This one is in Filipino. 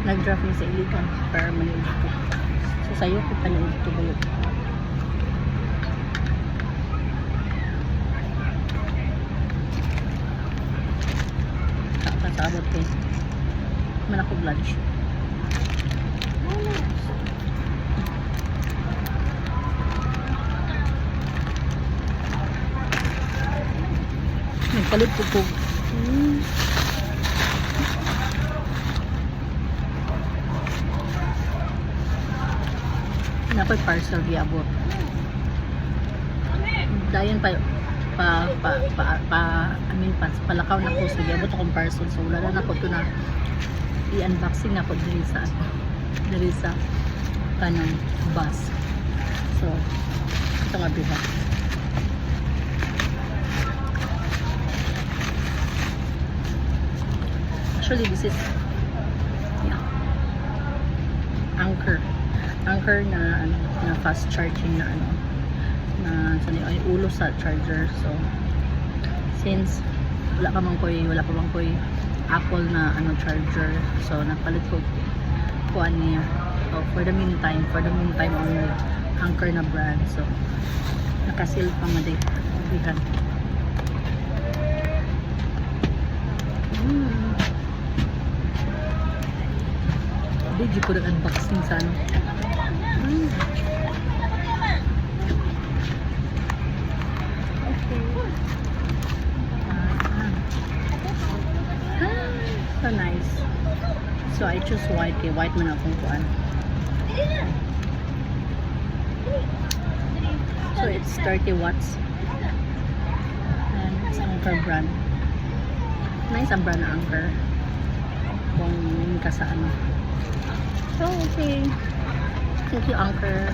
nag-draft ni sa iligan para maliit ko. So sayo ko pa na ito bulot. Kakasabot eh. Man ako lunch. Nagpalit ko po. Napay parcel giabot. Dayon palakaw na ko so giabot akong parcel so wala na ako to na i-unboxing na ako diri sa kanang bus. So ito nga biba. Actually this is Anchor na na fast charging na na ay ulo sa charger. So since wala pa man koy Apple na charger, so napalit ko kuan niya. So for the meantime only Anchor na brand. So nakasil pa maday bihan. Di ko nag-unboxing sa so nice. So I choose white. White man akong kuan. So it's 30 watts. And it's Anchor brand. Nice ang brand na Anchor. Kung ka sa So okay. Thank you, Anchor.